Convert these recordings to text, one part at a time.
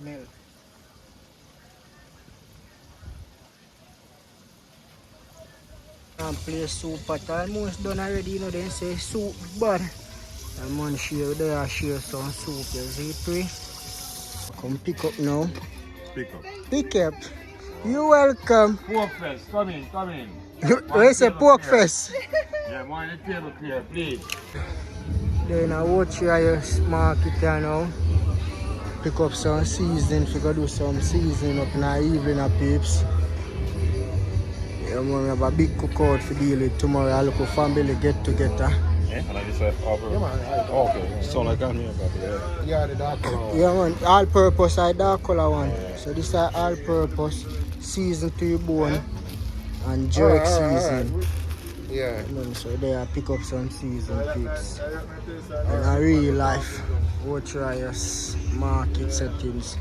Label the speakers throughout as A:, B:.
A: smell. And play soup pot almost done already, you know, then say soup bad. And man share there, share some soup, you see it. Come pick up now.
B: Pick up.
A: Pick up. You welcome.
B: Pork fest, come in, come in.
A: Where's a pork fest?
B: Yeah, mind the table clear, please.
A: Then I watch your market here now. Pick up some seasoning, if you go do some seasoning up in the evening of peeps. Yeah, man, we have a big cookout to deal with tomorrow. A local family get together.
B: Yeah, and I just said, yeah, man, okay. So like I'm here, but yeah, the dark color one.
A: Yeah, man, all purpose, I dark color one. So this is all purpose, season to your bone, and jerk season.
B: Right. Yeah.
A: Man, so there I pick up some season peeps. In a real life, watch us market settings.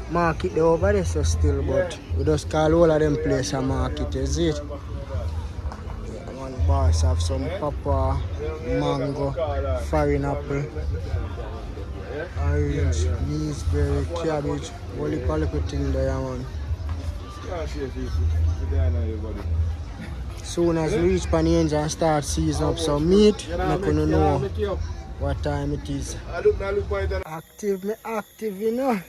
A: Market they over there so still, but we just call all of them place a market, is it? Yeah, one bars have some papa, mango, foreign apple, orange, gooseberry, cabbage, all the little thing there, man. Soon as we reach Panenge and start season up some meat, I'm gonna know what time it is. Active, me active, you know.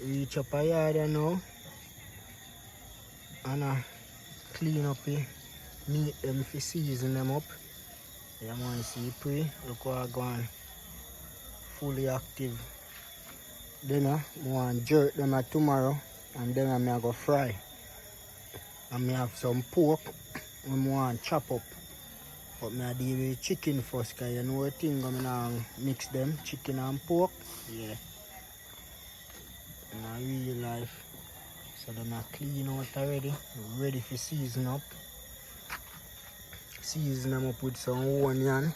A: Reach up a yard now and clean up the meat them if you season them up. Yeah man, see pre, look what I go on fully active. Then I want jerk them tomorrow and then I go fry. And I have some pork I want chop up. But I deal with chicken first because you know the thing I'm gonna mix them, chicken and pork. Yeah. In a real life. So then I clean out already, ready for season up. Season them up with some onion,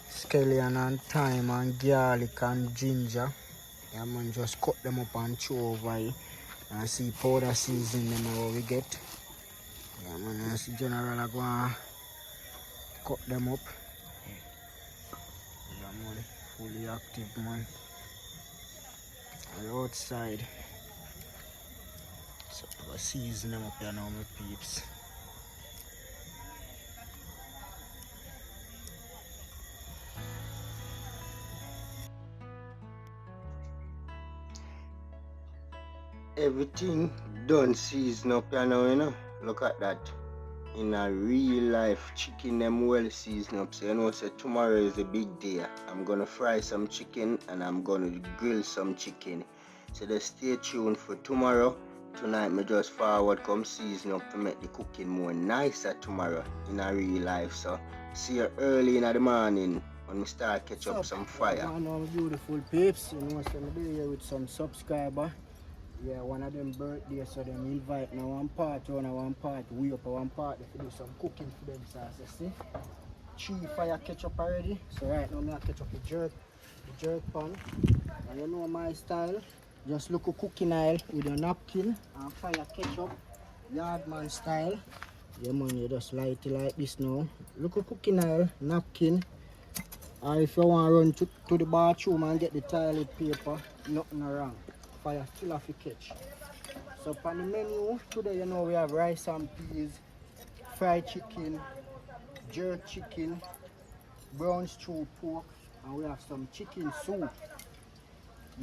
A: scallion and thyme and garlic and ginger. Yeah man, just cut them up and throw over it. And see powder season them how we get. Yeah man, I see general I go and cut them up. Yeah man, fully active man. And outside. So I go season them up here now my peeps. Everything done season up here now, you know. Look at that. In a real life, chicken them well seasoned up. So you know, so tomorrow is a big day. I'm gonna fry some chicken and I'm gonna grill some chicken. So just stay tuned for tomorrow. Tonight me just forward come season up to make the cooking more nicer tomorrow in a real life. So see you early in the morning when we start catch up some fire. I know beautiful peeps, you know, so I'm here with some subscriber. Yeah, one of them birthday, so them invite now one part on and one part we up one part if you do some cooking for them sauces, see? 3 fire ketchup already. So right now I catch up the jerk pan. And you know my style. Just look at cooking oil with a napkin and fire ketchup. Yardman style. Yeah man, you just light it like this now. Look at cooking oil, napkin. Or if you want to run to the bathroom and get the toilet paper, nothing wrong. Fire still have to catch. So on the menu today, you know, we have rice and peas, fried chicken, jerk chicken, brown stew pork, and we have some chicken soup.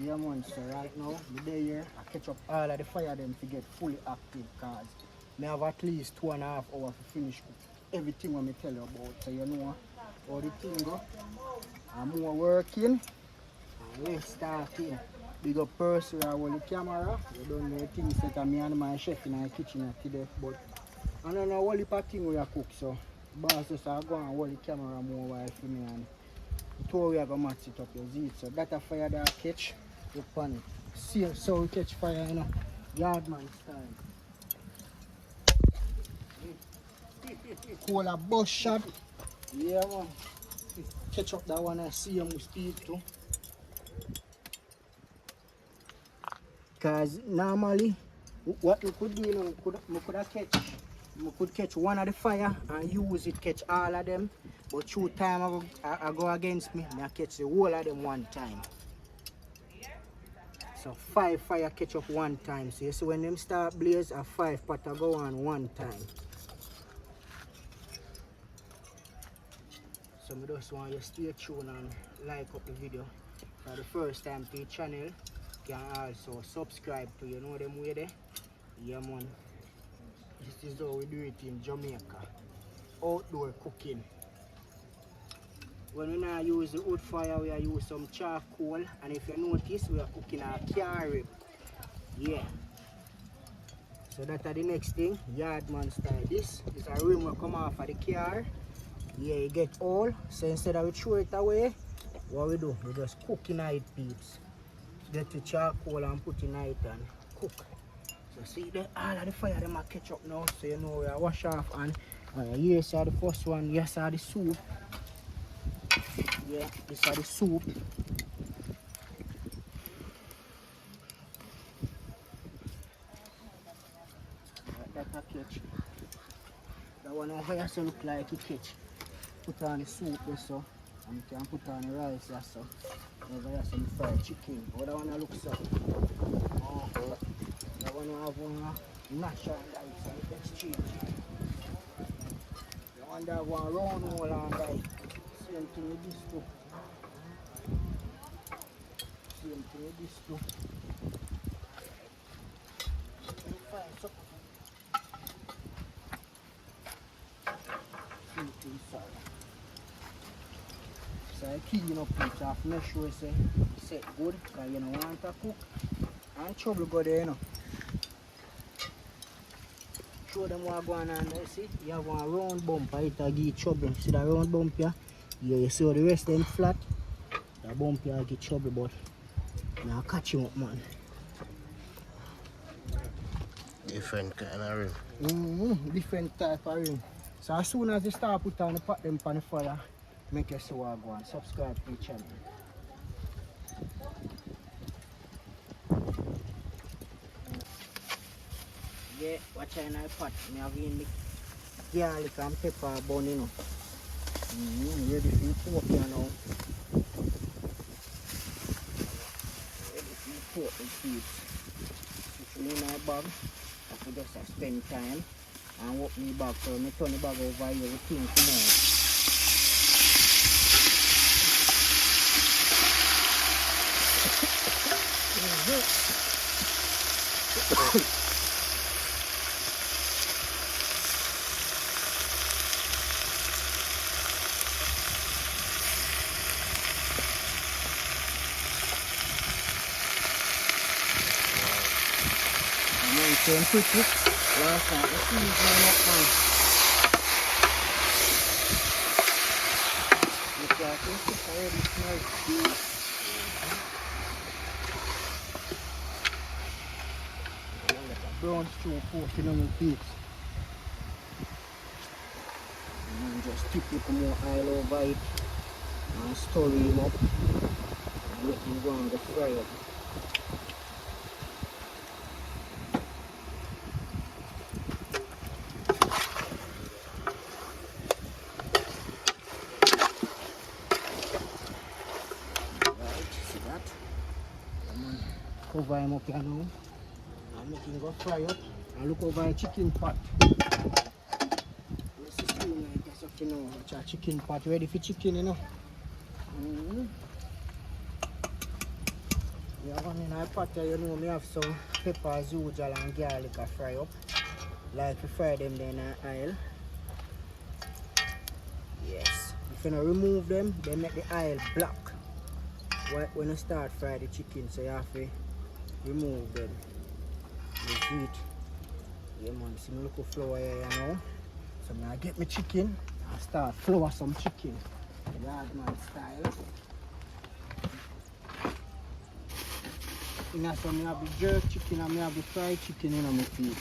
A: Yeah man, so right now, the here, I catch up all of the fire them to get fully active because I have at least 2.5 hours to finish cook everything what I tell you about. So you know how the thing go. I'm more working and we're starting. Big up person who hold the camera. You don't know things that me and my chef in the kitchen today. But I don't know what the thing we cook, so boss just go and hold the camera more while for me and two we are going to match it up, you see it. So that a fire that catch, you pan it. See so we catch fire, you know, yardman style. Call a bus shot. Yeah man. Catch up that one I see you must speed to. Because normally, what we could do, you know, we could catch one of the fire and use it, catch all of them. But 2 times I go against me, I catch the whole of them one time.
C: So 5 fire catch up one time. So you see when them start blaze, a 5 pot go on one time. So I just want you to stay tuned and like up the video. For the first time to the channel, you can also subscribe to, you know them way there. Yeah man. This is how we do it in Jamaica. Outdoor cooking. When we now use the wood fire, we use some charcoal, and if you notice, we are cooking our car rib. Yeah. So that's the next thing, yardman style. This is a rim will come off of the car. Yeah, you get all. So instead of we throw it away, what we do, we just cook in it, peeps. Get the charcoal and put in it and cook. So see that all of the fire them are catch up now, so you know we are wash off and here's the first one, yes are the soup. Yeah, this is the soup. That's a catch. That one over here so look like a catch. Put on the soup there so, and you can put on the rice there so. Over here some fried chicken. What that one looks so? Oh, that one have one natural lights and exchange. The one that one round hole and like same thing with this too. Same thing with this too. Fine, so so I clean up it off, make sure it's set good, because you don't want to cook and trouble go there, you know. Show them what going on there, see? You have one round bump, it will give trouble. See that round bump here? Yeah, you see how the rest of them flat? That bump here will give trouble, but now catch him up, man.
A: Different kind of rim.
C: Different type of rim. So as soon as you start put on the pot them on the fire, make you see what go on. Subscribe to the channel. Yeah, watch out in the pot. I have in the garlic and pepper bun, you know. Ready for the pork here now. Ready for the pork and seeds. Put it in my bag. I just spend time and walk me back. So I turn the bag over here, we think tomorrow. And quickly, last night, the seeds line up now. Look like this, already smells. Brown stew pork in the pigs. And then just tip it more oil over it and stir him up and let him go on the fryer. Cover him up here now and make him go fry up and look over the chicken pot. This is stew like that's up, you know. Watch our chicken pot ready for chicken, you know. Yeah, one in our pot here, you know, me have some pepper, zoojal and garlic to fry up. Like we fry them then in oil. Yes. If you don't remove them, they make the oil black. When you start fry the chicken, so you have to remove them. The heat. Yeah man, see me look at flour here, you know. So I get my chicken and start flour some chicken. Yardman style. You know, so I have the jerk chicken and I have the fried chicken in my feet.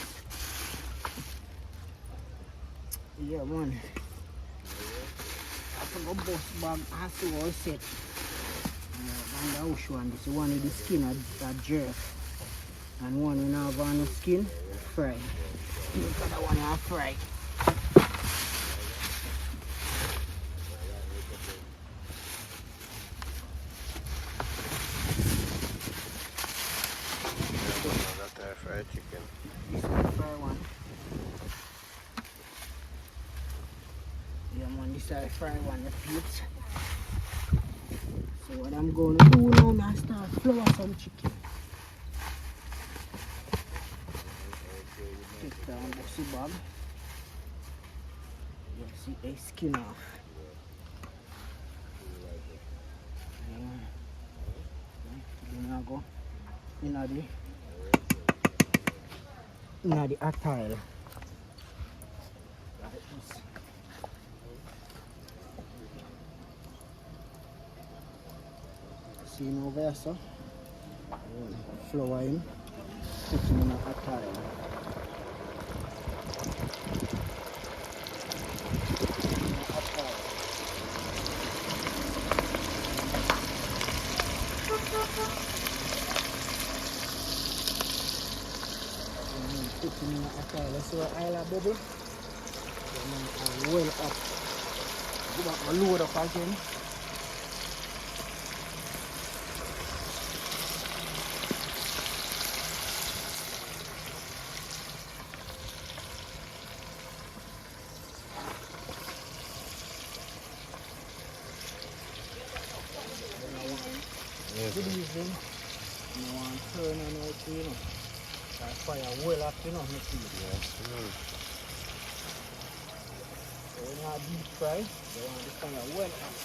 C: Yeah man. I have to go bust bag and see what I set. And the house one, this one with the skin that jerk. And one we have on the skin, fried. Look at that one I fried. dry fry one the peeps. So what I'm going to do now, I start flour some chicken. Take down the bag. You see the skin off. Then I go in the attire. Like this. See over there, so flour in, put him in a attire. Put him in a attire. Let's see what I'll bubble. And well up. Go back and load up again. Good evening. I want to turn on out to, you know. That fire well up, you know, next to it. Yes. So when you have deep fry, you want the fire well up.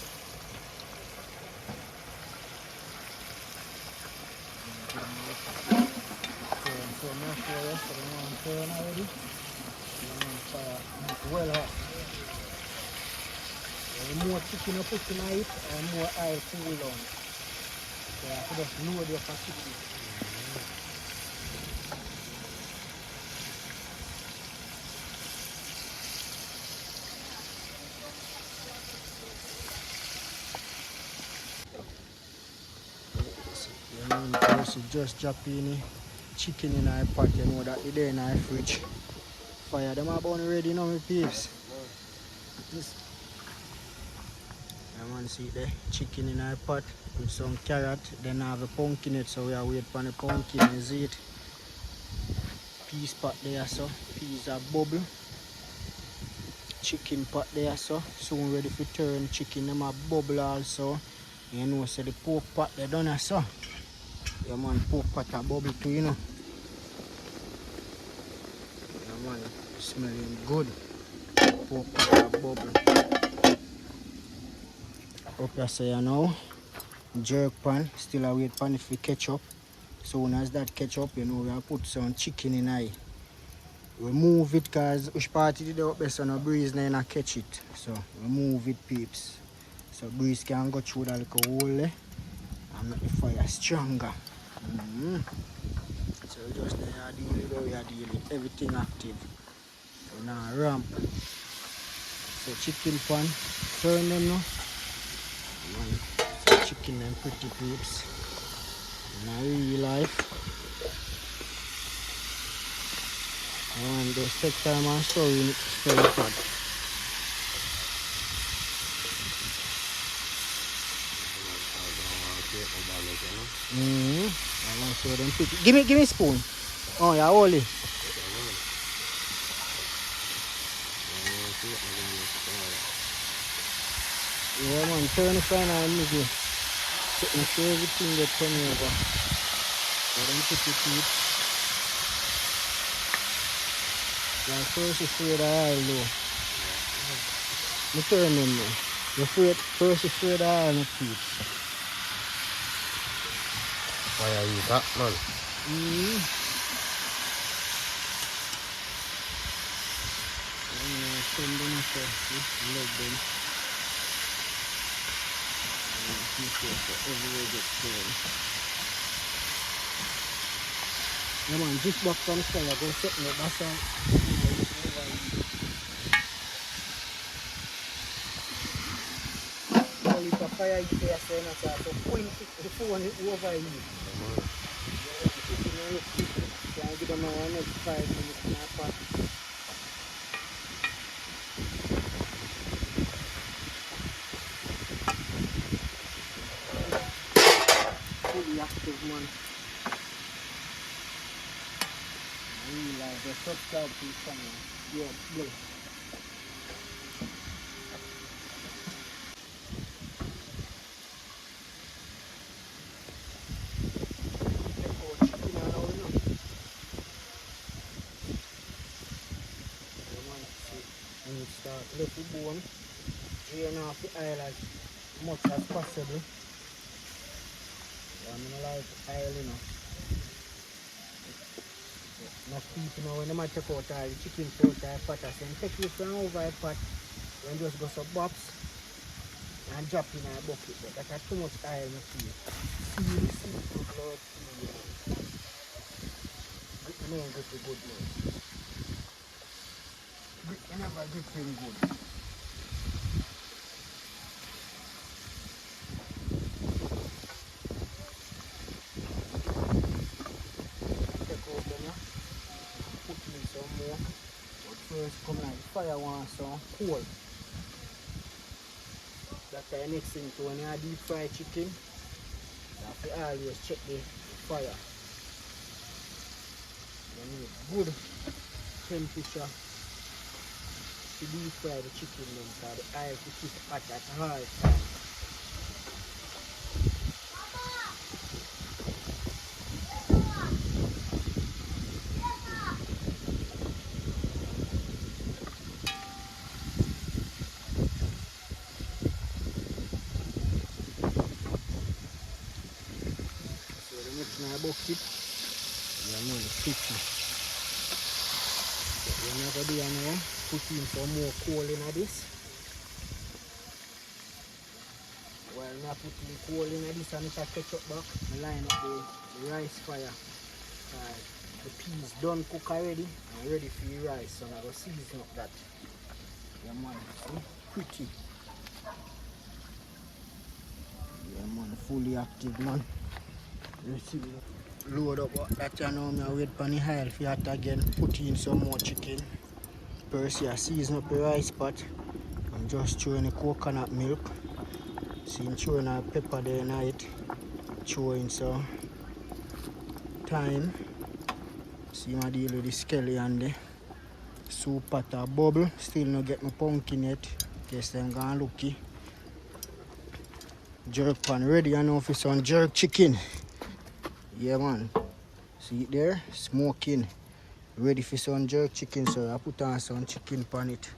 C: So now for the rest of the one turn already. You want the fire well up. The more chicken you put in it, and more oil cool on. So I have to just load your chicken. So just drop in chicken in our pot, you know that it's there in our fridge. Fire them up on ready now, my peeps. This. I want to see the chicken in our pot with some carrot, then I have a pumpkin in it, so we are waiting for the pumpkin and see it. Peas pot there, so peas are bubble. Chicken pot there, so soon ready for turn. Chicken them are bubble also. You know, so the pork pot they done so. Yeah man, pork pot a bubble too, you know. Yeah man, smelling good. Pork pot a bubble. Up here so you know, jerk pan, still a wait pan for ketchup. Soon as that ketchup, you know, we have put some chicken in it. We move it because which party did up there so no breeze now catch it. So we move it peeps. So breeze can go through that little hole there and make the fire stronger. So we just deal with everything active. So now ramp. So chicken pan, turn them now. So chicken and pretty peeps. In real life. And just take time and stir in it, stir it up. I want to show them pretty. Give me a spoon. Oh yeah, hold it. Yeah man, turn the fan and move it. Make sure everything gets turned over. So then put it in. Like first you spray the oil though. You turn them now. First you spray the oil on the feet.
B: Fire you that man.
C: Send them first, leg them. Everywhere gets turned. Yeah man, this box on the fire, go set me up, that's all. All it a fire is there, so you know, so point it before it overheat. Can I give them a next 5 minutes in a pot? Fully active man. I realize the subscribe to the channel. Yeah, bless. and start left the bone, drain off the oil as much as possible. Yeah, I mean, I like oil, you know. Enough people know when they might take out all the chicken out the pot, so you take it from over the pot, then just go some bops and drop in a bucket. But that's too much oil in the feel. See the seafood blood, you know. Grip the main grip the good man. Grip, you never grip him good. Take out them, yeah. Put in some more. But first come like the fire wants some coal. That's the next thing to when you deep fry chicken, you have to always check the fire. You need good temperature to deep fry the chicken then, because the oil to keep hot at all times. So the next thing I bucket, you know the kitchen. So what I'm going to do now, put in some more coal in this. While I put in coal in this and I catch up back, I line up the rice fire. The peas done cook already and ready for the rice, so I'm going to season up that. Yeah man, see? Pretty. Yeah man, fully active man. Load up that you know, I wait for the oil for that again. Put in some more chicken. First I season up the rice pot. I'm just throwing the coconut milk. See, I'm throwing a pepper there in it. Throwing some thyme. See, I deal with the scallion there. Soup pot a bubble. Still not get my pumpkin yet. Guess I'm gonna looky. Jerk pan ready, I know for some jerk chicken. Yeah man. See it there? Smoking. Ready for some jerk chicken, so I put on some chicken pan it.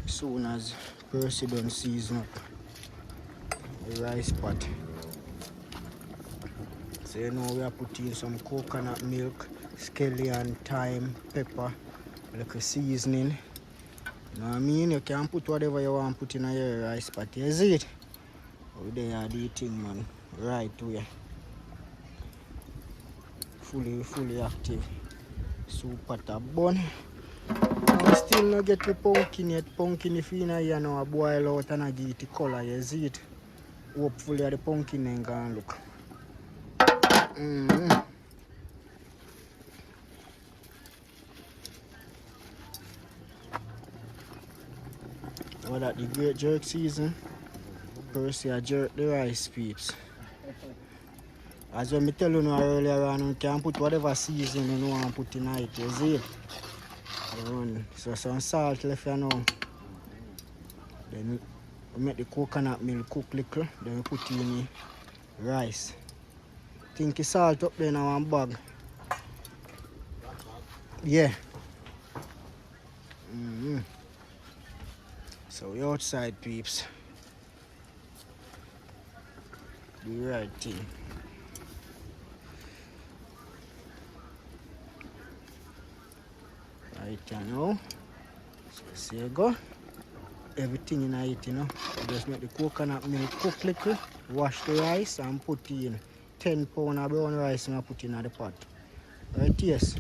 C: As soon as Percy done season up the rice pot. So you know we are putting some coconut milk, scallion, thyme, pepper, like a seasoning. You know what I mean? You can put whatever you want to put in your rice pot. You see it? Oh, there are the thing man. Right way. Fully active. Soup pot a bun. I still not get the pumpkin yet. Pumpkin if you know here now boil out and I give it the colour, you see it? Hopefully the pumpkin ain't gonna look. Well, that the great jerk season. Percy I jerk the rice peeps. As when I tell you earlier on, you can put whatever season you want to put in it, you see it? So some salt left you know. Then we make the coconut milk cook little, then we put in the rice. Think the salt up there in one bag. Yeah. So we outside peeps. The right thing. Right now. So see you go. Everything in it, you know. Just make the coconut milk cook little, wash the rice and put in 10 pounds of brown rice and I put in the pot. Right, yes.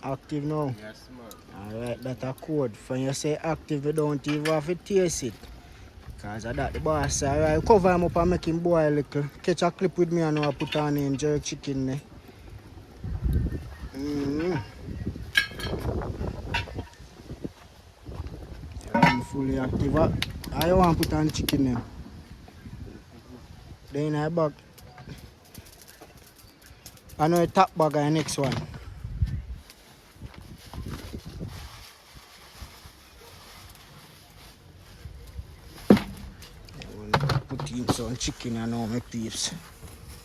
C: Active now?
A: Yes, man.
C: Alright, that's a code. When you say active, you don't even have to taste it. Because of that, the boss say, alright, cover him up and make him boil a little. Catch a clip with me and I put on him jerk chicken there. I'm fully active. I want to put on the chicken there. Then I bag. I know the top bag and the next one. some chicken and all my peeps.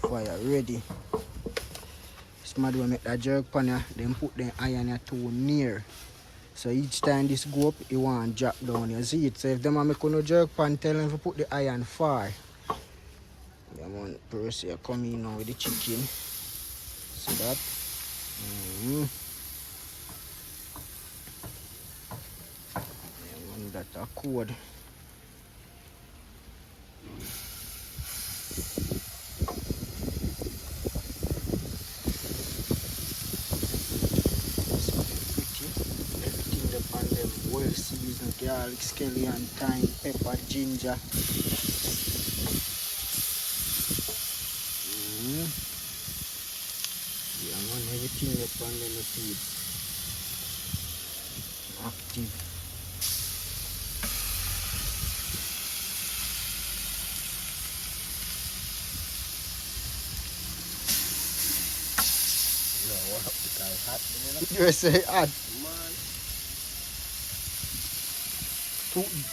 C: Fire ready. Somebody will make that jerk pan here, then put the iron here too near. So each time this go up, it won't drop down. You see it? So if them make no jerk pan, tell them to put the iron far. Yeah, man, Percy, you come in now with the chicken. See that? Yeah, man, that's a code. Everything upon them well seasoned, garlic, scallion, thyme, pepper, ginger. Yeah, man, everything upon them is active. You say hot?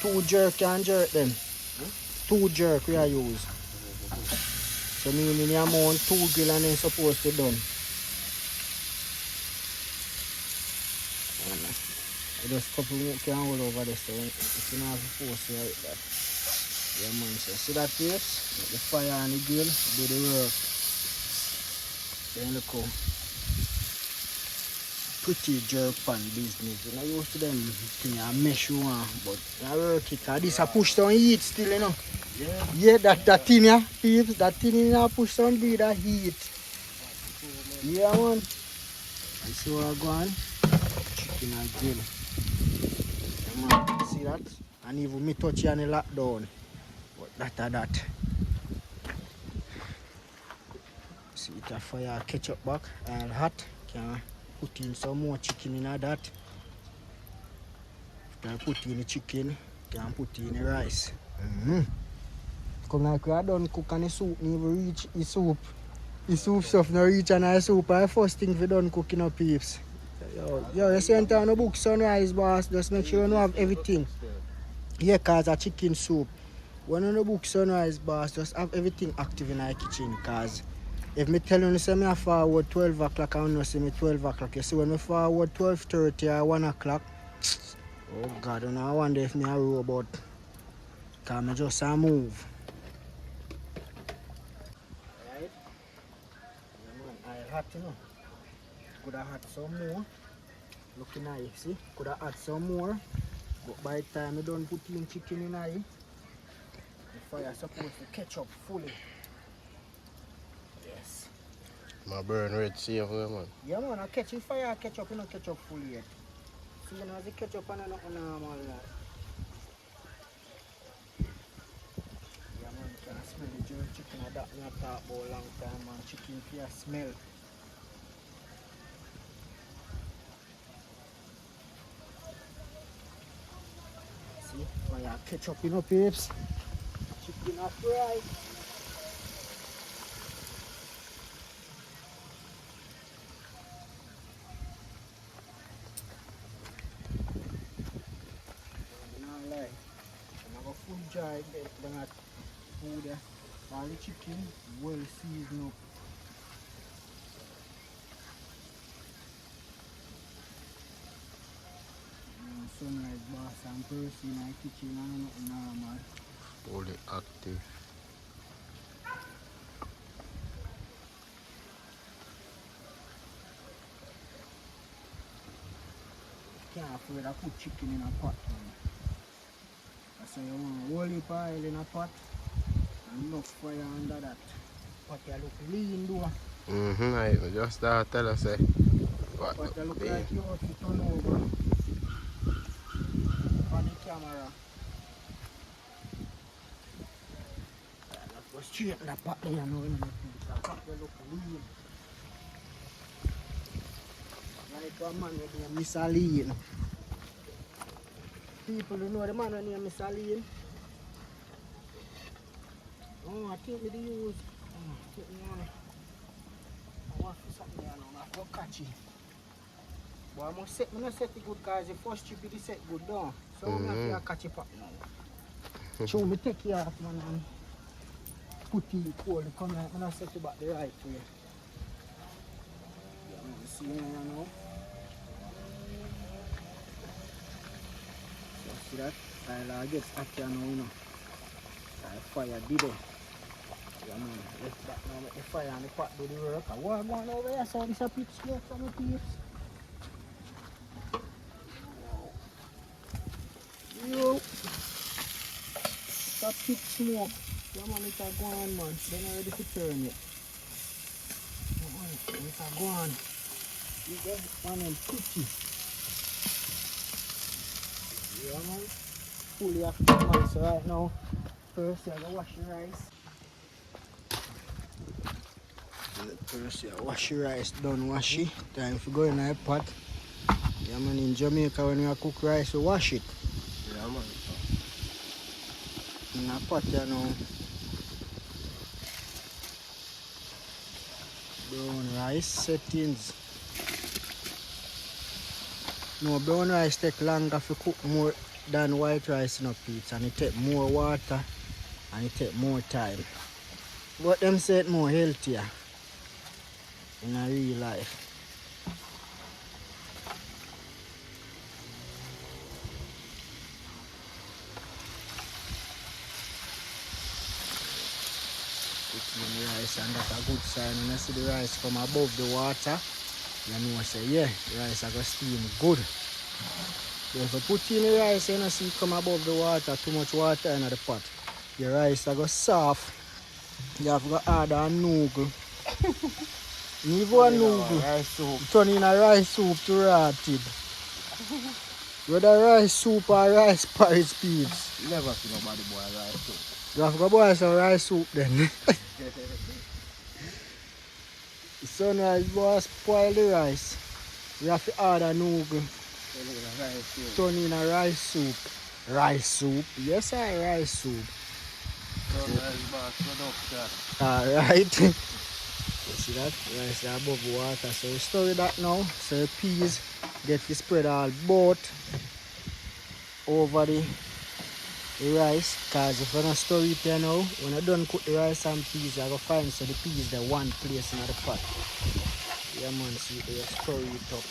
C: Two jerk can jerk them. Two jerk we are use. So meaning I'm on 2 grill and then supposed to done. Just couple more can hold over there so if you not force to like that. Yeah man, so see that tapes? The fire on the grill, do the work. Then look how pretty jerk pan business. You know, you used to them thing I mesh one, but I work it. This a push down heat still, you know. Yeah, that thing here, peeps, that thing in a push down be that heat. Yeah man. You see what I go on? Chicken and grill. Yeah man, see that? And even me touch it on the lockdown. But that. See it a fire ketchup back and hot. Can put in some more chicken in that. Can put in the chicken, can put in the rice. Come like we are done cook and the soup never reach the soup. The soup stuff no reach and the soup are the first thing we done cooking up peeps. Yo, you see on the book Sunrise boss, just make sure you have everything. Yeah, cause a chicken soup. When on the book Sunrise boss, just have everything active in our kitchen cause if me tell you say me I forward 12 o'clock and you see me 12 o'clock, you see when me forward 12:30 or 1 o'clock, oh God, I wonder if me a robot. Cause me just a move. Right? Yeah man, I hot you know. Could have had some more. Looking nice, see? Could have had some more. But by the time I done put in chicken in the fire supposed to catch up fully. Yes.
A: My burn red safe, man.
C: Yeah man, I catch in fire, catch up, you don't catch up fully yet. See, you know, as you catch up and not normal. Yeah man, you can smell the jerk chicken. That me I talk about a long time, man. Chicken can smell. See, fire catch up, you know, peeps. Chicken are fried. Food jar then I food there. All the chicken well seasoned up. Sunrise boss and Percy in the kitchen and nothing normal.
A: Fully active.
C: Can't afford to put chicken in a pot. So you want a whole heap of oil in a pot and enough fire under that. Pot you look lean though.
A: I just start tell us what
C: Pot you look like you have to turn over on the camera. That was straight in the pot there, you know. The pot you look lean. Like a man with Miss Aline. People who know the man when name Mr. Lean. Oh, I think we use. I think I want to something there now. I go catch it. But I must set me not set it good because the first trip is set good down. So I have to catch it up now. So me take care of man. put it cold, come like, I'm going to set it back the right way. Yeah, man, see here now. So see that? I'll get hot here now, you know. Fire did it. Yeah, man, left that now, make the fire and the pot do the work. And what going over here, so this a pitch smoke from the peeps. Yo, that pitch smoke. Yeah, man, it's a go on, man. Then I'm ready to turn it. It's a go on. You get one and pretty. Yeah, man. Fully active, man. So right now, first I gotta wash the rice. First you wash the rice, done wash it. Time to go in a pot. Yeah, man, in Jamaica when you cook rice, you wash it.
A: Yeah, man.
C: In a pot, you know. Brown rice settings. No, brown rice take longer to cook more than white rice in a pizza, and it take more water and it take more time. But them say it more healthier in a real life. Put in the rice, and that's a good sign. When you see the rice come above the water, you know say yeah, rice are gonna steam good. But if you put in the rice and you see it come above the water, too much water in the pot, your rice are gonna soft. You have to add a noodle. Even a noodle, turn in a rice soup to rot it. Whether rice soup or rice porridge peas.
A: Never see nobody boil rice soup.
C: You have to boil some rice soup then. Sunrise boy spoil the rice. You have to add a noodle. Turn in a rice soup. Rice soup? Yes, sir, rice soup.
A: Sunrise boss production.
C: Alright. You see that? Rice is above water. So we stir that now. So the peas get to spread all both over the rice. Because if you don't stir it here now, when you done cook the rice and peas, you go find so the peas are one place in the pot. Yeah man, see you stir it up.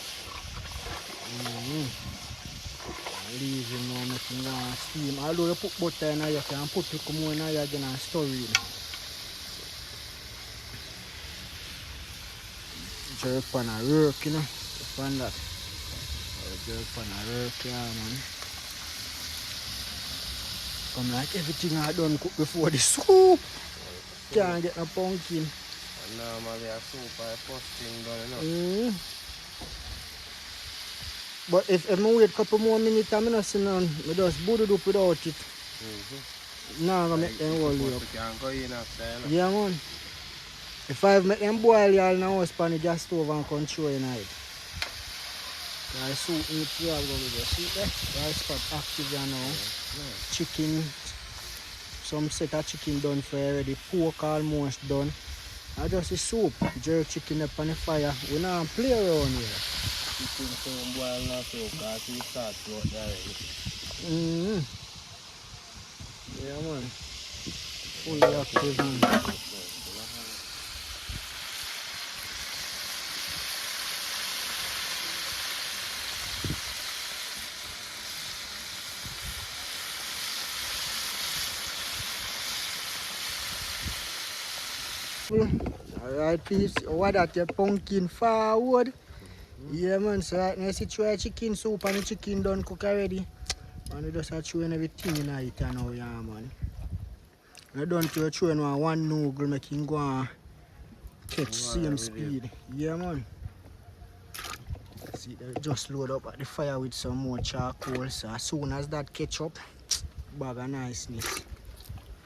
C: Leave it now, make it steam. Although you put butter in here, you can put it more in here again and stir it. Jerk on a work, you know. Upon that. Jerk on a work, yeah, man. Come like everything I done cook before the soup. Can't get no pumpkin.
A: And normally a soup I first thing done, you know.
C: But if I wait a couple more minutes, I'm not seeing none. I just boot it up without it. Now I'm going to make them all up. Yeah, man. If I make them boil, y'all now I span the gas stove and control in it. The soup need to have going to see that. Rice pot active now. Chicken. Some set of chicken done for already. Pork almost done. I just the soup. Jerk chicken up on the fire. We not play around here.
A: Chicken so boil now too, because we start to work already.
C: Yeah, man. Fully active, man. Alright, peeps. What that your pumpkin forward? Yeah, man. So right now, you see try chicken soup and the chicken done cook already. And we just are throwing everything in it now, yeah, man. We done to throwing one noodle, making go and catch same speed. Yeah, man. See, they just load up at the fire with some more charcoal. So as soon as that catch up, bag of niceness.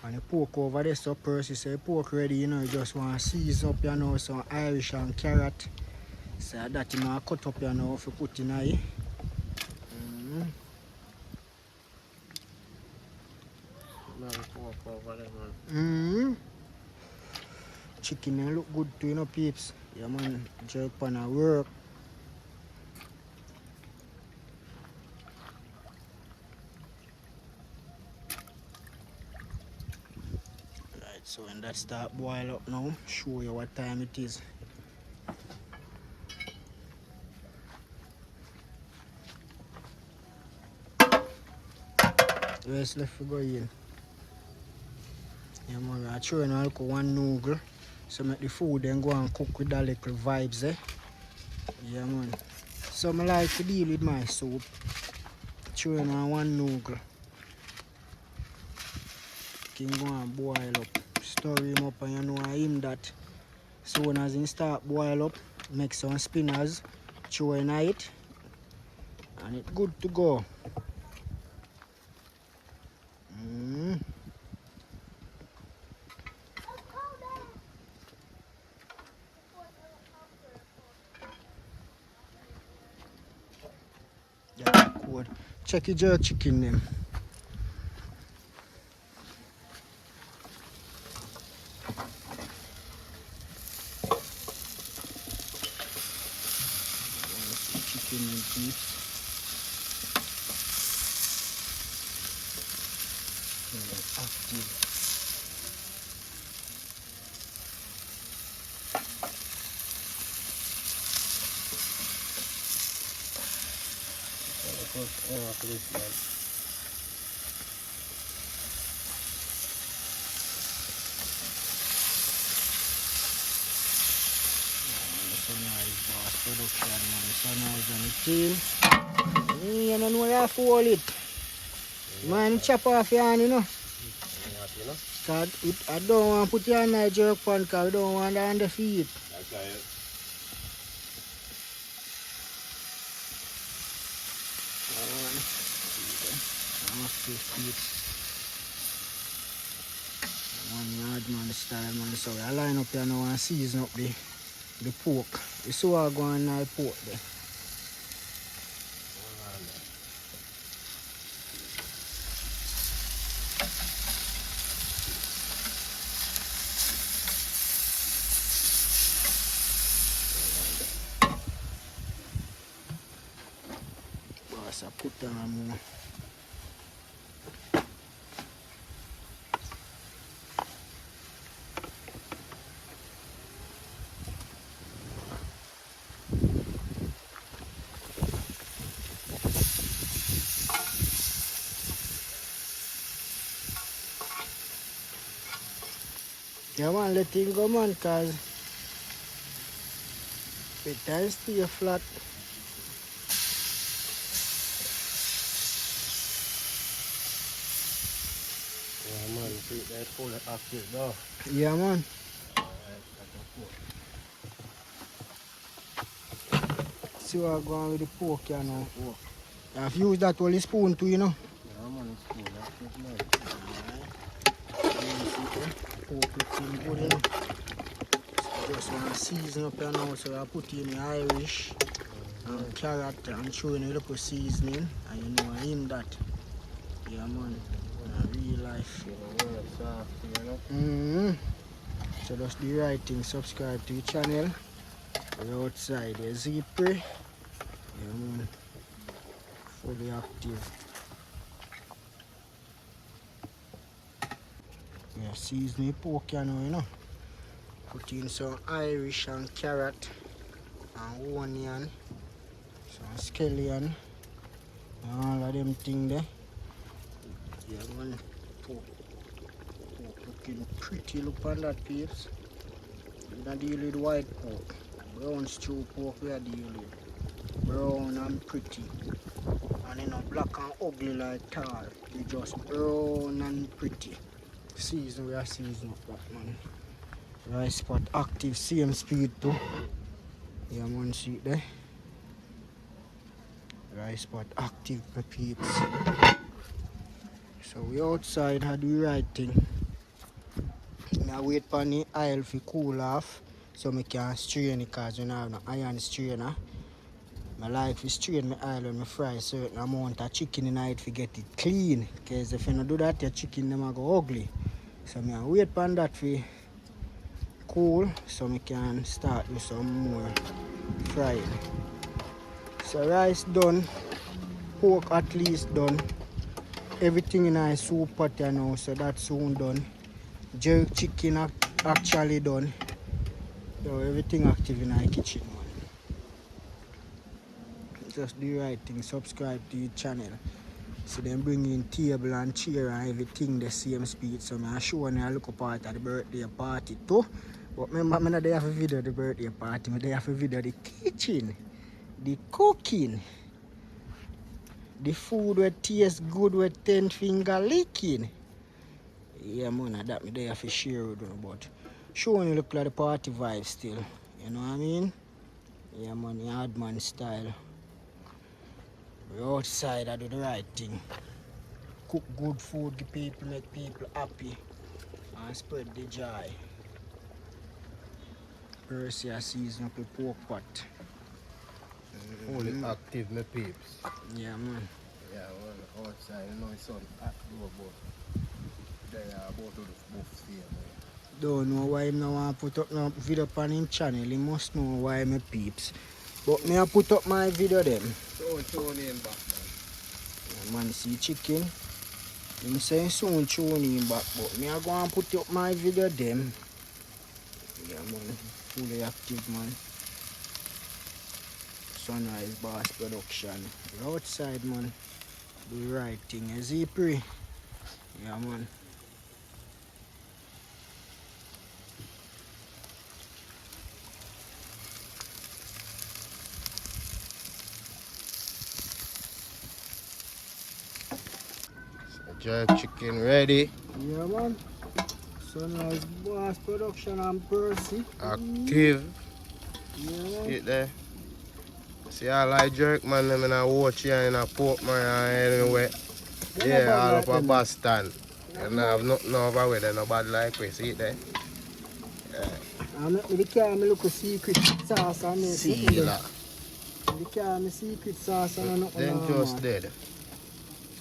C: And the pork over there, so Percy say pork ready, you know, you just want to season up, you know, some Irish and carrot. So that you know, cut up, you know, if you put in here. Chicken look good too, you know, peeps. Yeah, man, jerk pan a work. So when that start boil up now, show you what time it is. Rest left to go in. Yeah man, I throw in a little one noodle. So make the food then go and cook with that little vibes Yeah man. So I like to deal with my soup. Throw in one noodle. Can go and boil up. Stir him up and you know him that soon as he start boil up, make some spinners, throw in it, and it's good to go. Yeah, good. Check your jerk chicken them. Chicken and beef. Active.
B: For this one.
C: Production man, so now it's on the team. You don't know where to hold it. Man, chop off your hand, you know. Cause I don't want to put your hand in the jerk pan because I don't want it on the feet.
B: Okay.
C: One yard man style man, so I line up here now and season up the pork. You see what I go on the pork there. Boss, I put on more. Yeah man, let it go man, cause it time stay flat.
B: Yeah man, see that full active though.
C: Yeah man. See what I go on with the pork here now. You have used that whole spoon too, you know.
B: Yeah man, it's cool. That's good man.
C: Pork looking good, you know. So just want to season up here now, so I put in the Irish and carrot and throw in a little seasoning, and you know him that. Yeah man, real life. So that's the right thing. Subscribe to the channel. We're outside the zipper. Yeah man, fully active. Yeah, season the pork you know. Put in some Irish and carrot and onion, some scallion, and all of them things there. Yeah man, pork looking pretty. Look on that peeps. We don't deal with white pork. Brown stew pork we are dealing with. Brown and pretty. And you know black and ugly like tar. We just brown and pretty. Season we are season up that man. Rice pot active, same speed too. Yeah man, see it there. Rice pot active my peeps. So we outside had the right thing. Now wait for the oil to cool off so I can strain it because you know I have no iron strainer. I like to strain my oil when I fry certain amount of chicken in it to get it clean. Because if you don't do that, your chicken them go ugly. So I wait for that for cool so I can start with some more frying. So rice done, pork at least done. Everything in our soup pot now, so that's soon done. Jerk chicken actually done. So everything active in our kitchen, man. Just do the right thing. Subscribe to the channel. So then bring in table and chair and everything the same speed. So I show you a look part of the birthday party too. But remember, I'm not there for video the birthday party. I'm there for video the kitchen, the cooking, the food that tastes good with 10 finger licking. Yeah, man, that me there for share with you. But showing you look like the party vibe still. You know what I mean? Yeah, man, hard man style. We're outside, I do the right thing. Cook good food, give people, make people happy, and spread the joy. Persia season up the pork pot.
B: Fully active, my peeps.
C: Yeah, man.
B: Yeah, well, outside, you know, it's on hot door, but they are about to the buffet, man.
C: Don't know why him no want put up no video on him channel. He must know why my peeps. But me I put up my video them.
B: Don't tune in back, man.
C: Yeah, man, see chicken. Him say soon tune him back, but me I go and put up my video them. Yeah, man, fully active, man. Sunrise Boss Production. We're outside, man. Do the right thing. Is he pre? Yeah, man.
B: Jerk chicken ready.
C: Yeah, man. Sunrise Boss Production and Percy.
B: Active.
C: Yeah, man.
B: See it there. See I like jerk man, them in a watch here in a pork man anyway. Yeah, all up a bus stand. And I have nothing over with them, nobody like we. See it there? Yeah.
C: I'm not the car, me look a secret sauce on there.
B: See that.
C: The car, my secret sauce and nothing.
B: Then just dead.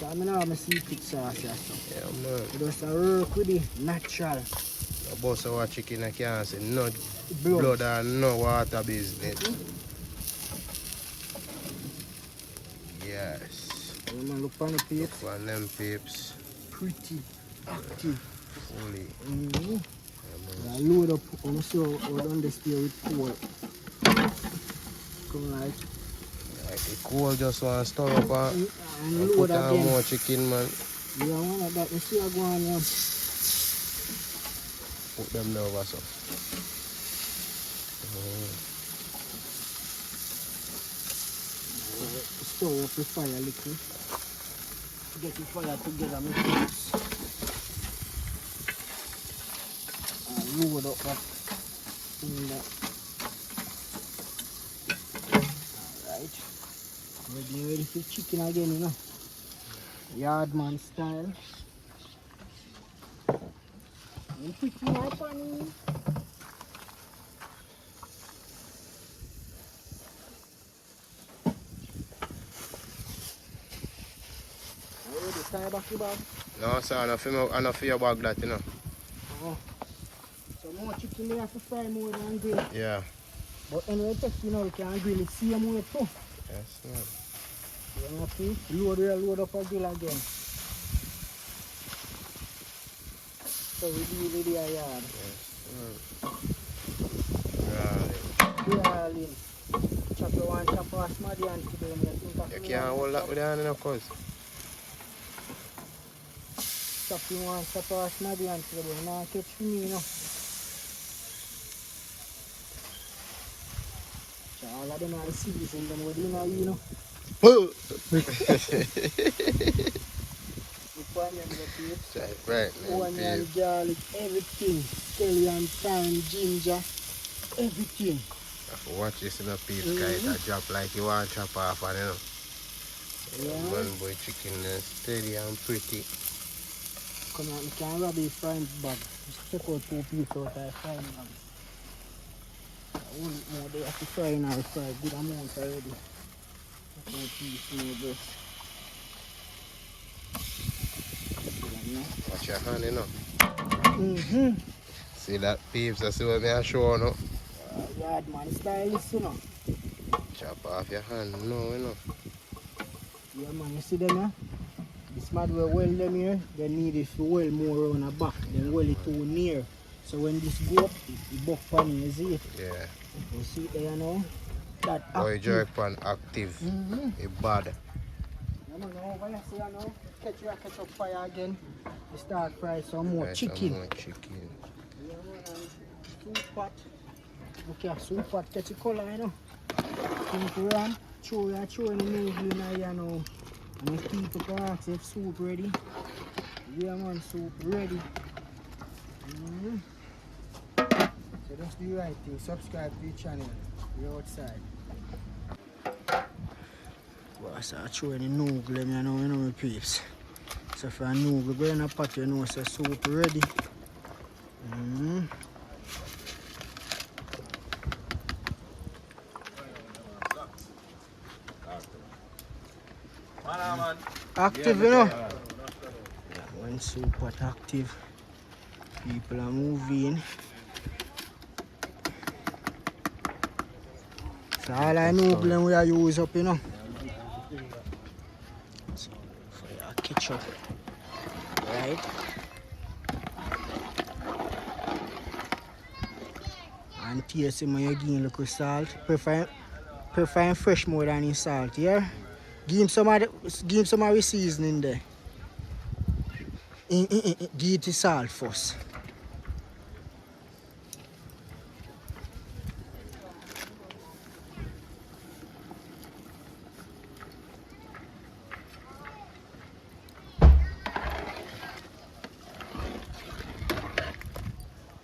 C: So I know my secret sauce here.
B: Yeah, man.
C: Just a work with the natural.
B: The boss of our chicken, I can't say no blood and no water business. Yes.
C: Yeah, man, look on the peeps.
B: Look on them peeps.
C: Pretty active.
B: Fully.
C: Mm-hmm.
B: Yeah,
C: I load up on the show or on the stay with coal. Come like.
B: Like the coal just want to stir up and
C: load
B: put on
C: again.
B: more chicken, man.
C: Yeah, one of that. You see I go on here.
B: Put them over so.
C: Stir up the fire a little. Get the fire together, my friends. And load up that thing there. Alright. Ready for chicken again, you know. Yardman style. And pretty nice funny. Tie back your bag.
B: No, sir, I don't feel your bag that, you know.
C: Oh. So more chicken there have to fry more than grill.
B: Yeah.
C: But anyway, you know, we can grill it same way too.
B: Yes, man.
C: You know, see? Load up a grill again. So we do it in the yard.
B: Yes, man.
C: Darling. Chop the one, chop a smaddy and today.
B: You can't hold that with your hand, of course.
C: Chop the one, chop a smaddy and today. Now catch me, you know. So all of them are seasoned them with you know.
B: Right,
C: onion, garlic, everything. Scallion, thyme, ginger, everything.
B: Watch this in a piece, guys. I drop like you want to chop off, and you know.
C: Yeah.
B: One boy chicken is steady and pretty.
C: Come on, you can rub it frying bag. Just check out 2 pieces out of frying bag. One more they have to fry now, fry good amount already. 2 pieces more just.
B: Watch your hand, you know.
C: Mm-hmm.
B: See that peeps, I see what me I show no.
C: Yard man style is, you know.
B: Chop off your hand, no, you know.
C: Yeah man, you see them, yeah? This mad we weld them here, they need it to weld more around the back, then weld it too near. So when this go up, it buck pan, you see it?
B: Yeah.
C: You see it there now? That
B: Boy
C: active.
B: jerk pan active. It bad.
C: Yeah, man, over here, see you now? Catch up fire again. We start fry some more
B: Fry
C: chicken.
B: Some more chicken.
C: Yeah, man, and soup pot. Look at soup pot, catch the color, you know? Keep it on. Throw in the noodle in here now. And if people can ask if soup ready. Yeah, man, soup ready. So just do the right thing. Subscribe to the channel. We're outside. Well, I start throwing the noodle in here now, you know, my peeps. So if a noodle go in a pot, you know, so soup ready. Active, you know. Yeah, when soup pot active, people are moving. So all I noodle we are use up, you know. So for your ketchup, right? And taste him when you give him a little salt. Prefer fresh more than in salt, yeah? Give him some of the seasoning there. Give it the salt first.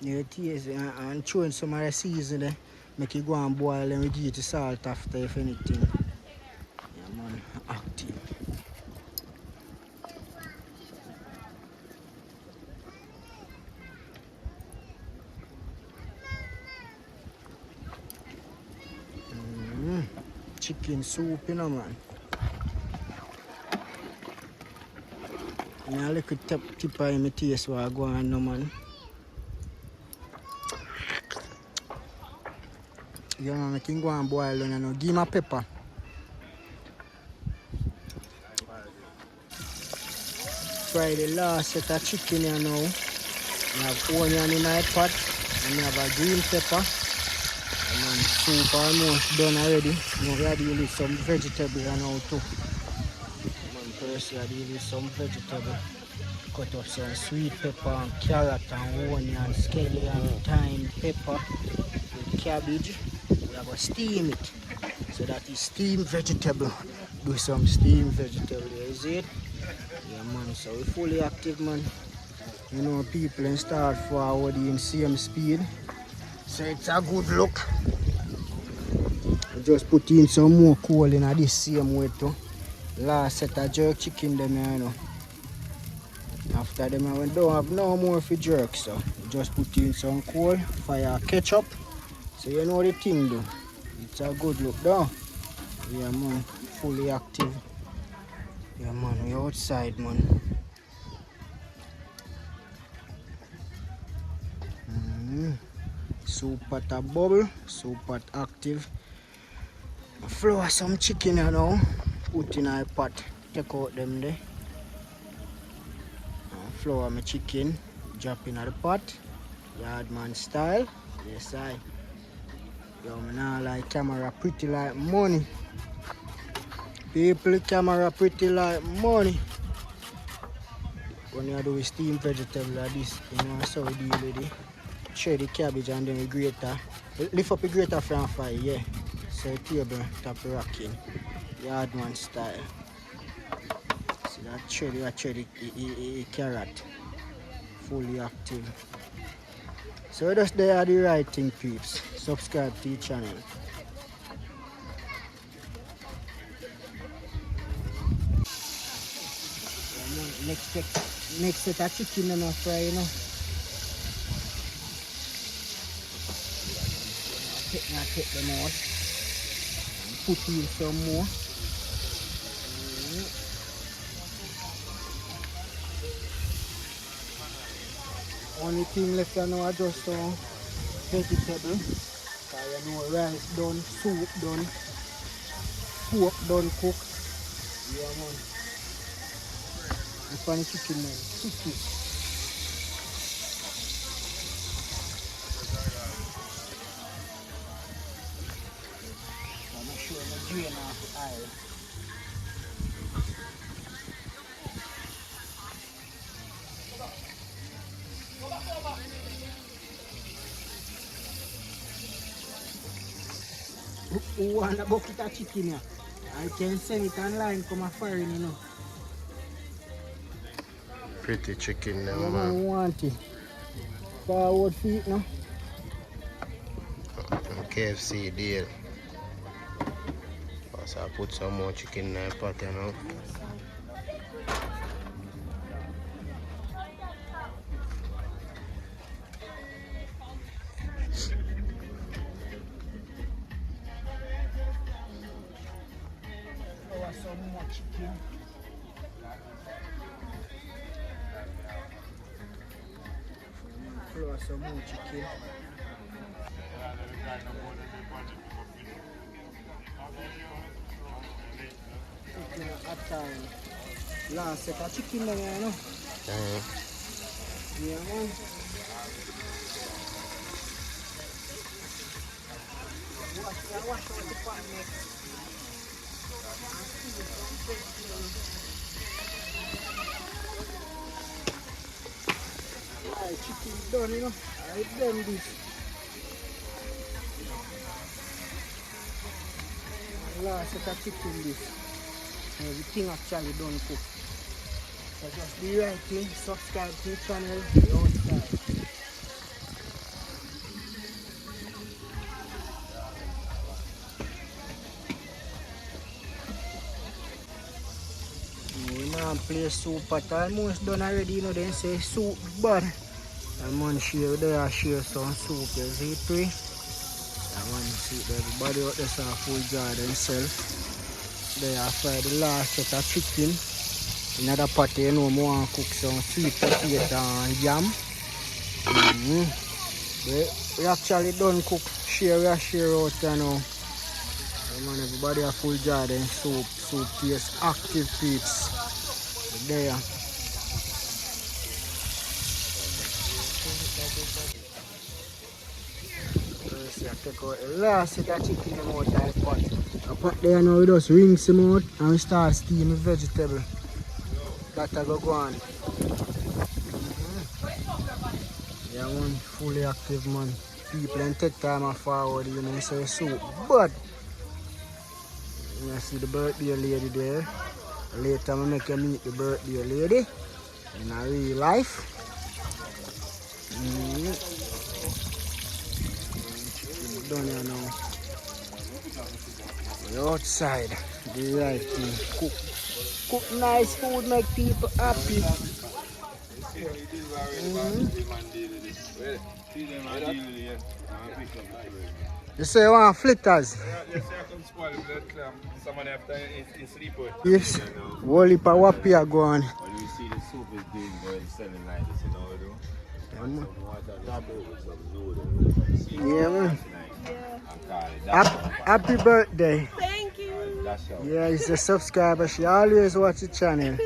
C: You taste it and throw in some of the seasoning there. Make it go and boil and we give it the salt after if anything. Yeah, man, active. Chicken soup, you know, man. And a little tip of my taste what I go on, no, man. Yeah, man, I can go and boil and you know. Give me a pepper. Fry the last set of chicken here now. You have onion in my pot. And you have a green pepper. And then soup almost done already. Now we are dealing with some vegetable now too. First we are dealing with some vegetable. Cut up some sweet pepper and carrot and onion, scallion, thyme, pepper with cabbage. We are going to steam it. So that is steamed vegetable. Do some steamed vegetable, you see it? Yeah, man, so we fully active, man. You know, people and start forward in same speed. So it's a good look. Just put in some more coal in this same way too. Last set of jerk chicken them, you know. After them, I don't have no more for jerk, so just put in some coal, fire ketchup. So you know the thing though. It's a good look though. Yeah, man, fully active. Yeah, man, we're outside, man. Soup pot a bubble, soup pot active. I flour some chicken you know, put in a pot, take out them there. Flour my chicken, drop in the pot, yardman style. Yes, I. Yo, man, I like camera pretty like money. People, camera pretty like money. When you do with steamed vegetable like this, you know, so we deal with it. Shred the cabbage and then we grater. Lift up the grater from fire, yeah. So table top rocking. Yardman style. See that shred the carrot. Fully active. So that's there the right thing, peeps. Subscribe to the channel. Next set of chicken and fry, you know. Take them out and put in some more. Only thing left now are just vegetable. So you know rice done, soup done, pork done cooked. Yeah, man. It's funny chicken man. Cookie. I'm not sure I'm drain off the oil. Who want a bucket of chicken here? I can send it online, come a foreign, you know.
B: Pretty chicken now,
C: You
B: man.
C: don't want it. Forward feet, no?
B: KFC deal. So I put some more chicken in the pot, you know.
C: Throw some more chicken. Throw some more chicken. Chicken at time. Last set of chicken then, you know. Yeah, man. Wash out the pan next. Alright, chicken done, you know. I done this. Last set of chicken this. Everything actually done cook. So just do the right thing, subscribe to the channel, the outside. We now play soup at almost done already, you know, then say soup bad. I'm going to share there, share some soup, you see it three. I want to see everybody out there so full jar themselves. They are fry the last set of chicken. Another pot, you know, I want to cook some sweet potato and yam. We actually done cook, share out, you know. Man, everybody a full jar then soup taste active peeps. There. I take out the last set of chicken out of the pot. I put there now we just rinse them out and we start steaming vegetable. That I go on. Yeah man, fully active man. People then take time and forward, you know, say soup. But you see the birthday lady there. Later I make you meet the birthday lady in a real life. Done here now. We're outside. The right thing. Cook nice food, make people happy. You say you want fritters? Yes. Wally pa wapi a go on.
D: When you see the soup is doing good, selling like this, you know, do? Some water, top over some noodles.
C: Yeah, man.
D: Yeah.
C: Happy birthday.
E: Thank you.
C: Yeah, it's a subscriber. She always watch the channel.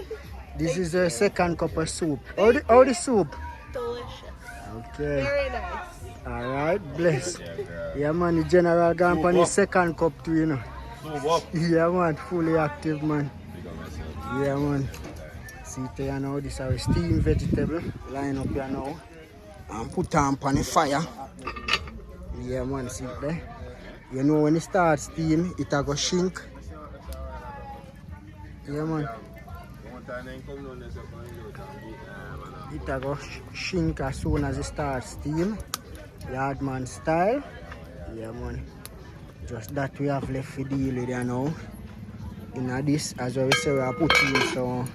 C: This is her second cup of soup. How the soup?
E: Delicious.
C: Okay.
E: Very nice.
C: Alright, bless. Yeah, man, the general gone for the second cup too, you know. Yeah, man, fully active, man. Yeah, man. See here now, this is our steamed vegetable. Line up here now. And put on the fire. Yeah, man, see it there. You know, when it starts steam, it will go shrink. Yeah, man. It will go shrink as soon as it starts steam. Yardman style. Yeah, man. Just that we have left for deal with there now. In this, as we say, we are putting some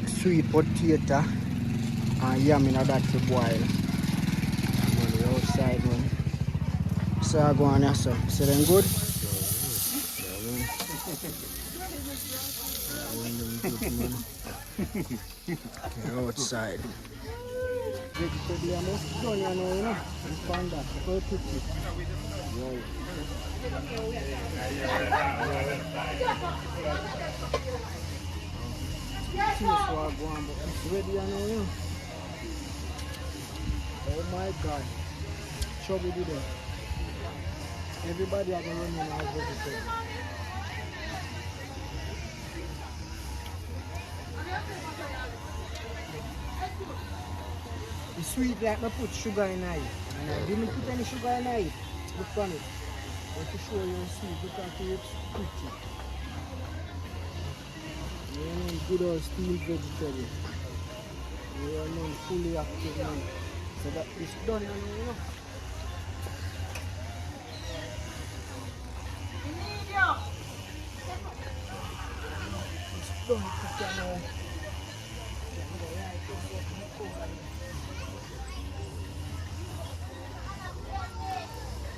C: sweet potato and yam in that to boil. I'm on the outside, man. So I go on here, so. See them good? Yeah, outside. Vegetable almost done, you know. And find that. Go put it. Taste what go on, but it's ready now, you know. Oh my God. Chubby did it. Everybody are going to run in our vegetable. It's sweet like I put sugar in it. And I didn't put any sugar in it. Look on it. But to show you sweet, look at it, it's pretty. Yeah, good old steamed vegetable. We are now fully active now. So that is done now, you know. It's done cook now.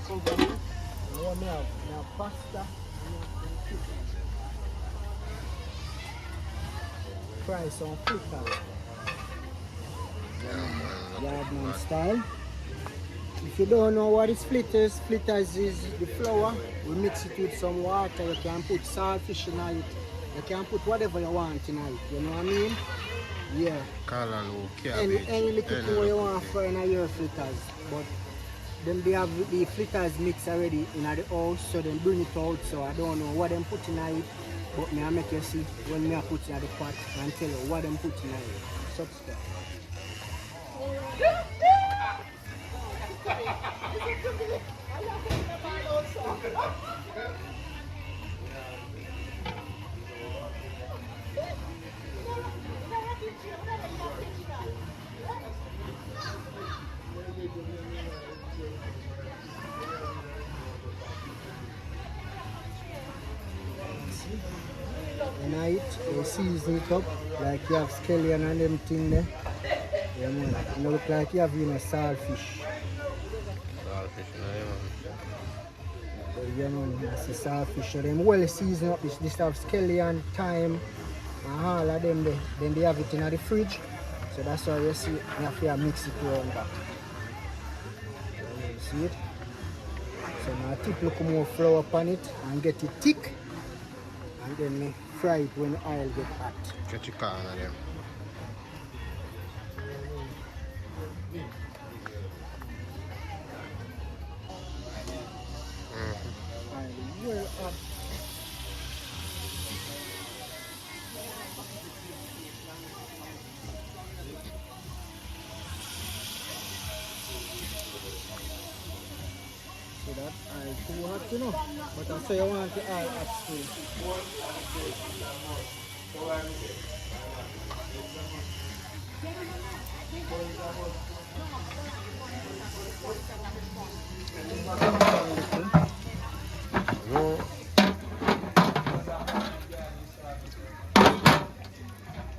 C: Cover it. Now we have pasta. Fry some fritters. Yardman style. If you don't know what is fritters, fritters is the flour. We mix it with some water. You can put saltfish in it. You can put whatever you want in it. You know what I mean? Yeah. Any little thing you want for in your fritters. But then they have the fritters mix already in the house, so then bring it out. So I don't know what them put in it. But me I make you see when me I put in the pot and tell you what them put in it. Subscribe. Night, they season it up like you have scallion and them thing there. Yeah, man. It look like you have a saltfish.
B: Saltfish,
C: Yeah, man, that's the saltfish. So them well seasoned up. This have scallion, thyme, and all of them there. Then they have it in the fridge. So that's how you see it. You have to mix it around back. You see it? So now I tip look more flour upon it and get it thick. And then me fry it when the oil get hot.
B: Get your car on them.
C: Well hot. So that oil too hot, you know. But I say you want the oil hot still.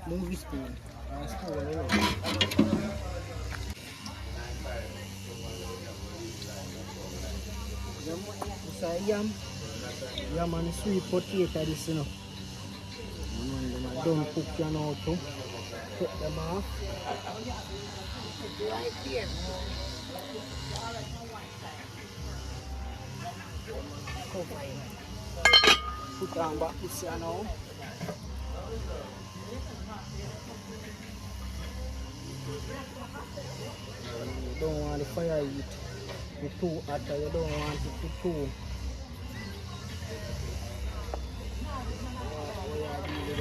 C: Movie spoon. Spoon, you know. This is yam and sweet potato this, you know. And then I don't cook you now too. Take them off. Right here. Cover it. Put on back this here now. You don't want the fire heat to be too hot, or you don't want it to be too.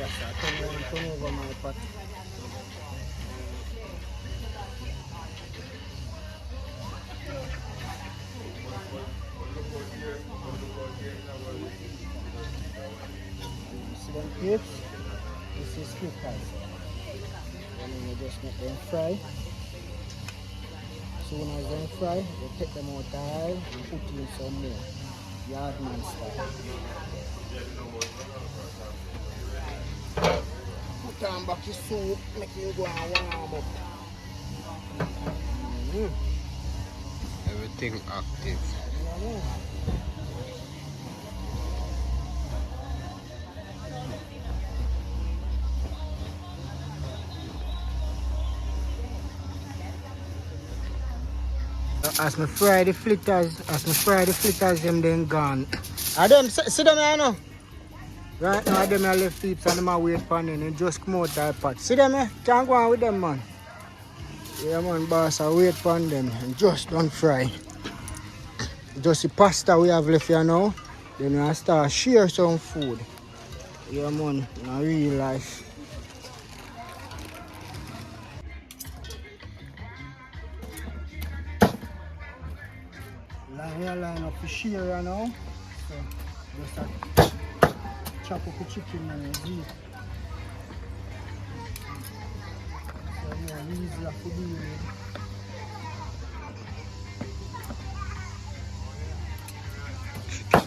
C: I don't want to turn over my pot. See them grapes? This is fritters. And then you just make them fry. Soon as they fry, you take them out the oil and put in some more. Yardman style. Put on back the soup, make it go and warm up.
B: Everything active.
C: As me fry the fritters, them then gone. Adam, sit down here now. Right now, them I left peeps and them I wait for them and just come out that pot. See them, can't go on with them, man. Yeah, man, boss, I wait for them and just don't fry. Just the pasta we have left here now. Then I start share some food. Yeah, man, in real life. Line up the share now. So, just chop up the chicken and the beef. So, more easier to deal with.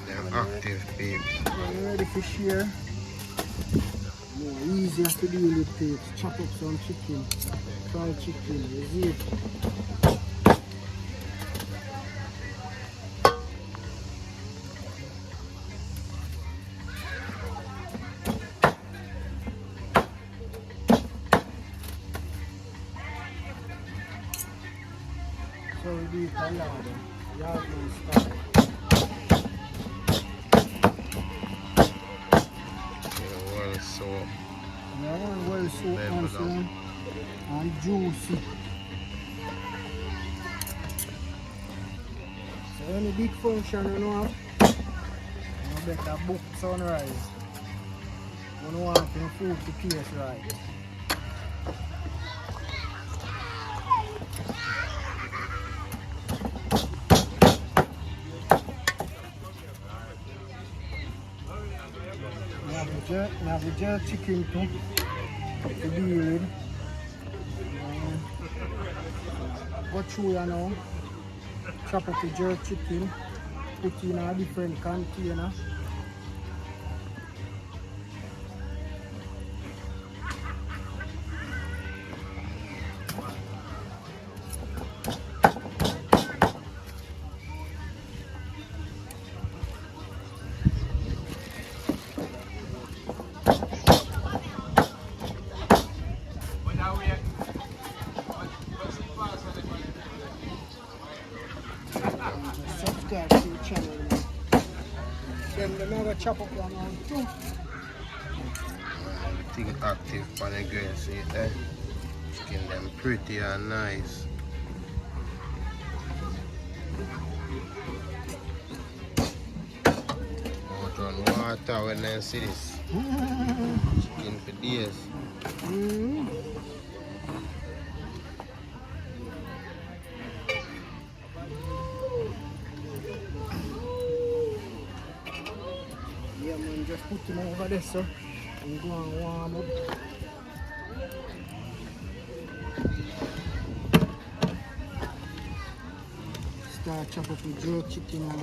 B: Them active peeps.
C: When you're ready for share, more easier to deal with peeps. Chop up some chicken, fried chicken, you see it. So we do it a lot, yardman style.
B: Well soap.
C: Yeah, well soaked and juicy. So any big function you know, you better book sunrise. You don't want your food to taste right. We have the jerk chicken too to deal with. Go through here now, chop up the jerk chicken, put it in a different container. Subscribe to the channel. Then the never chop up one on too.
B: Everything active on the grill, see it there? Skin them pretty and nice. Out run water when they see this. Chicken for days.
C: Yeah man, just put them over there so and go and warm up. Start chop up the jerk chicken now.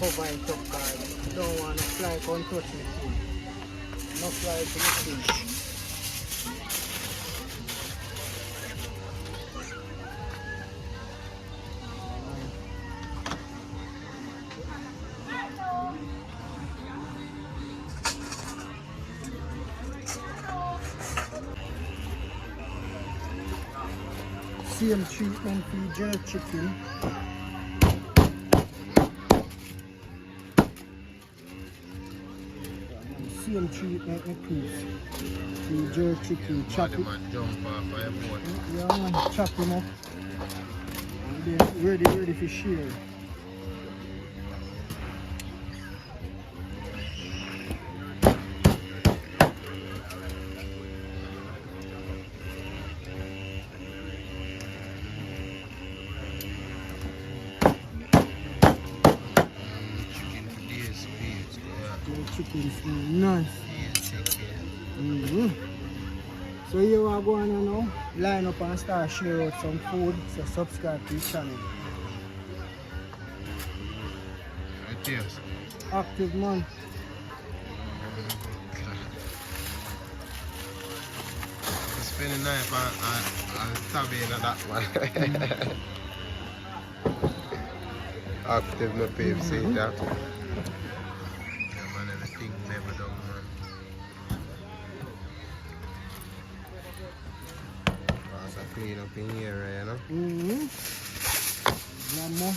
C: Cover it up guys. Don't want to fly come touch me food. No fly to the fish. Same treatment for the jerk chicken. Same treatment with piece. The jerk chicken, chop it.
B: Jump off by a boat.
C: Yeah man, chop them up. And then ready for share. Chicken smell nice. So here we are going now. Line up and start share out some food. So subscribe to the channel.
B: Yes.
C: Active man.
B: Spend the knife and stab in at that one. Active my peeps, see that? Yeah man, everything never done man. up in here, you know?
C: Yeah, man.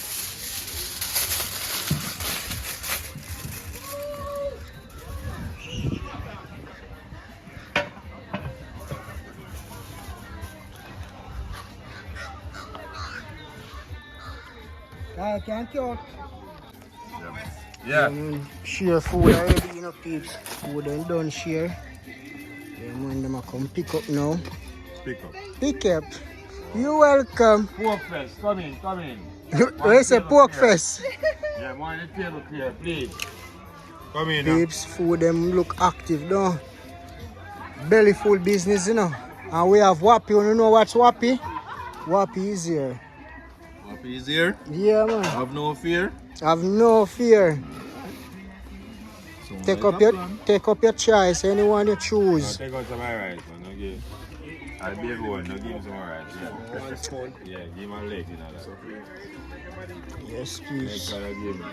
C: I can't count.
D: Yeah.
C: Share food already, you know, peeps. Food and done share. Yeah, man, them a come pick up now.
D: Pick up.
C: Pick up. You welcome.
D: Pork fest, come in, come in.
C: Where's the pork fest?
D: Yeah, one the table clear, please. Come in now.
C: Peeps, food them look active, though. Belly full business, you know. And we have Wappy. You know what's Wappy? Wappy is here.
D: Happy is here.
C: Yeah, man.
D: Have no fear.
C: Have no fear. Take up your choice. Anyone you choose.
D: Take out some rice, man. No give. I'll be everyone. No give him some rice. Yeah. Yeah, give him a leg, you know that.
C: Yes,
D: Next
C: please.
D: time I give him.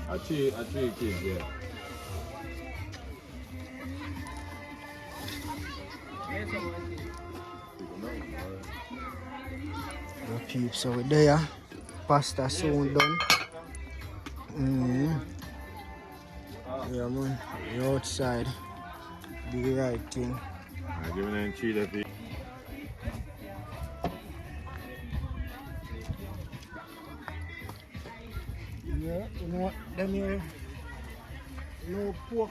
D: I three kids, yeah.
C: The peeps over there. Pasta soon done. Yeah, man. The outside. Do the right thing.
D: I'm giving them cheese up here.
C: Yeah, you know what? Them here. No pork.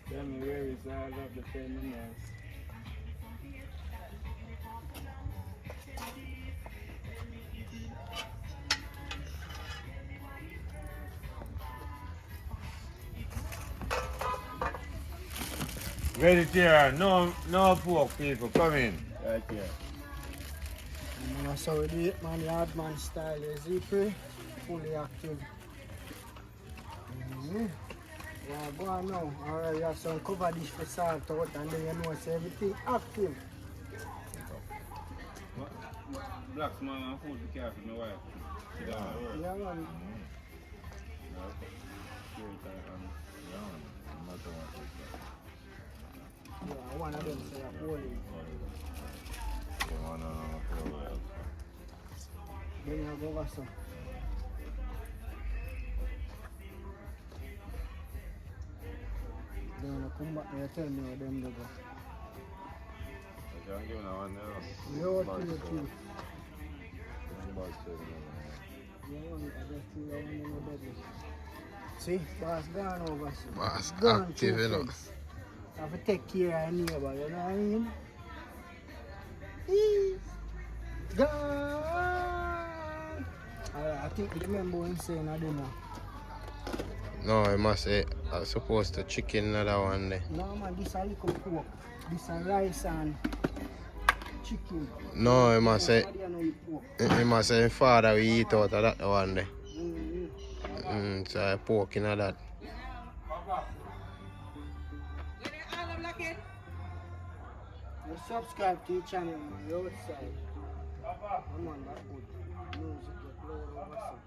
E: Tell me where is all of the feminists?
D: Vegetarian, no pork people, come in. Right here.
C: That's how we do it, man. The hard man style is Zipper. Fully active. Yeah, go on now. Alright, you have some cover dish for salt out and then you know it's everything active.
E: Black man and food be careful, my wife.
C: Yeah, man. Yeah, one of them say a holy. Then you go over some. Then when you come back and tell me where them they go. Yo, too. See, boss gone over.
B: Boss
C: Gone
B: active, you know.
C: friends. Have to take care of neighbor, you know what I mean? Gone! I think you remember what I'm saying, I don't know.
B: No, I must say, I'm supposed to chicken another one there.
C: No man, this is a little pork. This is rice and chicken.
B: No, I must say,
C: Nobody know eat pork.
B: I must say, father, we eat out of that one there.
C: Mm-hmm.
B: So I pork in that.
C: You subscribe to the channel on the outside. Come on, that's good. Music, you upload over some.